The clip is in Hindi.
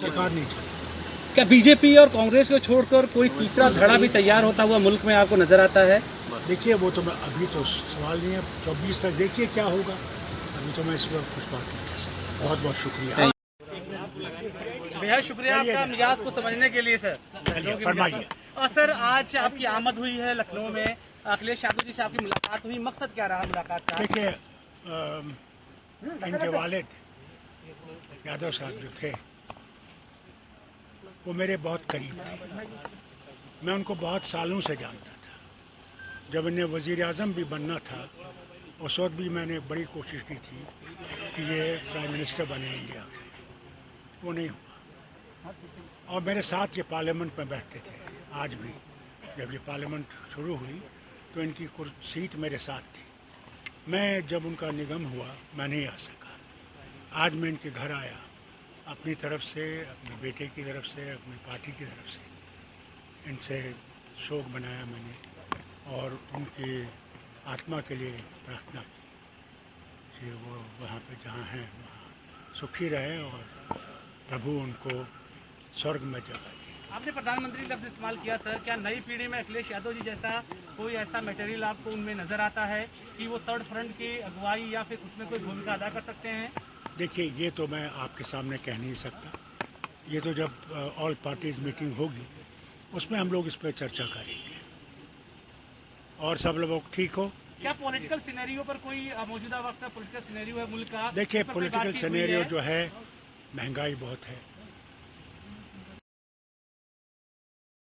सरकार नहीं चली। क्या बीजेपी और कांग्रेस को छोड़कर कोई तीसरा धड़ा भी तैयार होता हुआ मुल्क में आपको नजर आता है? देखिए वो तो मैं अभी तो सवाल नहीं है, 24 तक देखिए क्या होगा। अभी तो मैं इस पर कुछ बात नहीं कर सकता। बहुत बहुत शुक्रिया। बेहद शुक्रिया आपका मिजाज को समझने के लिए सर। फरमाइए। और सर आज आपकी आमद हुई है लखनऊ में, अखिलेश यादव जी से आपकी मुलाकात हुई, मकसद क्या रहा मुलाकात का? देखिए इनके वालिद यादव साहब जो थे वो मेरे बहुत करीब थे। मैं उनको बहुत सालों से जानता था। जब इन्हें वज़ीर आज़म भी बनना था उस वक्त भी मैंने बड़ी कोशिश की थी कि ये प्राइम मिनिस्टर बने इंडिया के। वो नहीं हुआ। और मेरे साथ ये पार्लियामेंट में बैठते थे। आज भी जब ये पार्लियामेंट शुरू हुई तो इनकी सीट मेरे साथ थी। मैं जब उनका निगम हुआ मैं नहीं आ सका। आज मैं इनके घर आया, अपनी तरफ से, अपने बेटे की तरफ से, अपनी पार्टी की तरफ से इनसे शोक मनाया मैंने और उनकी आत्मा के लिए प्रार्थना की कि वो वहाँ पे जहाँ हैं वहाँ सुखी रहे और प्रभु उनको स्वर्ग में जगह दी। आपने प्रधानमंत्री लफ्ज इस्तेमाल किया सर, क्या नई पीढ़ी में अखिलेश यादव जी जैसा कोई ऐसा मटेरियल आपको उनमें नजर आता है कि वो थर्ड फ्रंट की अगुवाई या फिर उसमें कोई भूमिका अदा कर सकते हैं? देखिए ये तो मैं आपके सामने कह नहीं सकता। ये तो जब ऑल पार्टीज मीटिंग होगी उसमें हम लोग इस पर चर्चा करेंगे और सब लोग ठीक हो। क्या पॉलिटिकल सिनेरियो पर कोई मौजूदा वक्त में पॉलिटिकल सिनेरियो है मुल्क का? देखिए पॉलिटिकल सिनेरियो जो है, महंगाई बहुत है,